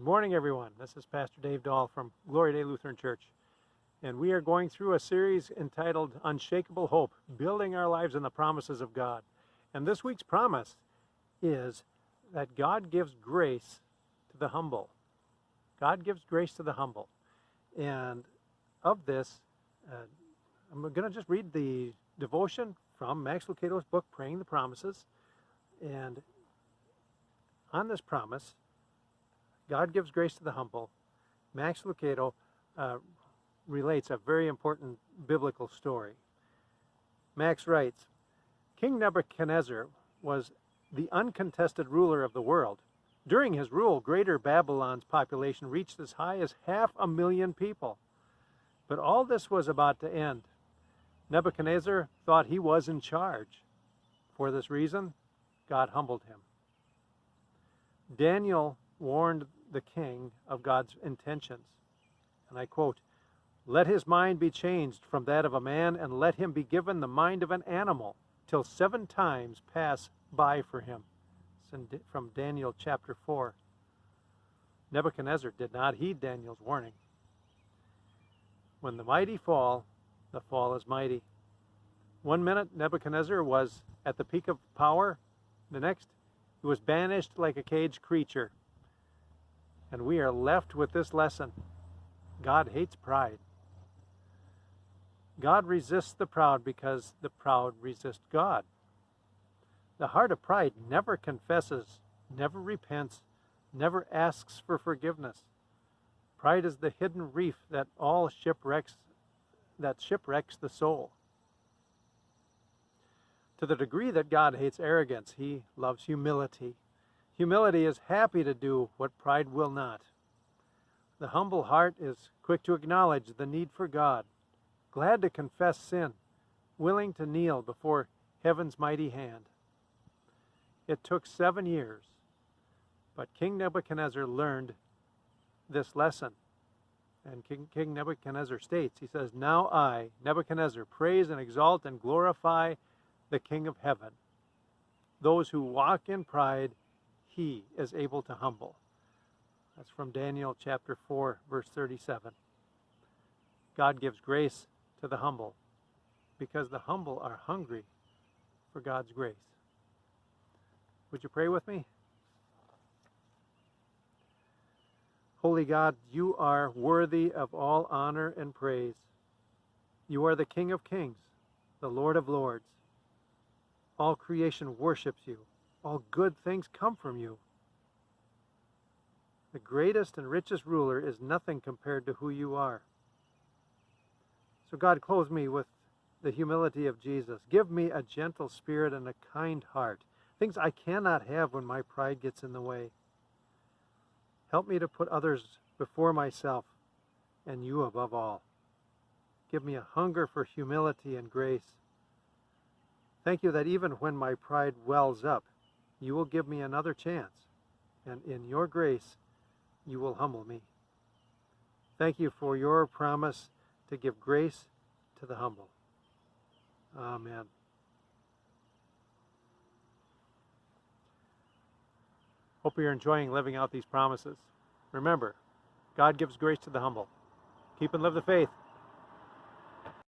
Good morning, everyone. This is Pastor Dave Dahl from Glory Day Lutheran Church, and we are going through a series entitled Unshakable Hope, Building Our Lives in the Promises of God. And this week's promise is that God gives grace to the humble. God gives grace to the humble. And of this, I'm going to just read the devotion from Max Lucado's book, Praying the Promises. And on this promise, God gives grace to the humble. Max Lucado relates a very important biblical story. Max writes, King Nebuchadnezzar was the uncontested ruler of the world. During his rule, Greater Babylon's population reached as high as 500,000 people. But all this was about to end. Nebuchadnezzar thought he was in charge. For this reason, God humbled him. Daniel warned the king of God's intentions. And I quote, "Let his mind be changed from that of a man, and let him be given the mind of an animal, till 7 times pass by for him." It's from Daniel chapter 4. Nebuchadnezzar did not heed Daniel's warning. When the mighty fall, the fall is mighty. 1 minute, Nebuchadnezzar was at the peak of power. The next, he was banished like a caged creature. And we are left with this lesson. God hates pride. God resists the proud because the proud resist God. The heart of pride never confesses, never repents, never asks for forgiveness. Pride is the hidden reef that shipwrecks the soul. To the degree that God hates arrogance, he loves humility. Humility is happy to do what pride will not. The humble heart is quick to acknowledge the need for God, glad to confess sin, willing to kneel before heaven's mighty hand. It took 7 years, but King Nebuchadnezzar learned this lesson. And King Nebuchadnezzar states, he says, "Now I, Nebuchadnezzar, praise and exalt and glorify the King of heaven. Those who walk in pride, he is able to humble." That's from Daniel chapter 4, verse 37. God gives grace to the humble because the humble are hungry for God's grace. Would you pray with me? Holy God, you are worthy of all honor and praise. You are the King of kings, the Lord of lords. All creation worships you. All good things come from you. The greatest and richest ruler is nothing compared to who you are. So God, clothe me with the humility of Jesus. Give me a gentle spirit and a kind heart, things I cannot have when my pride gets in the way. Help me to put others before myself and you above all. Give me a hunger for humility and grace. Thank you that even when my pride wells up, you will give me another chance, and in your grace, you will humble me. Thank you for your promise to give grace to the humble. Amen. Hope you're enjoying living out these promises. Remember, God gives grace to the humble. Keep and live the faith.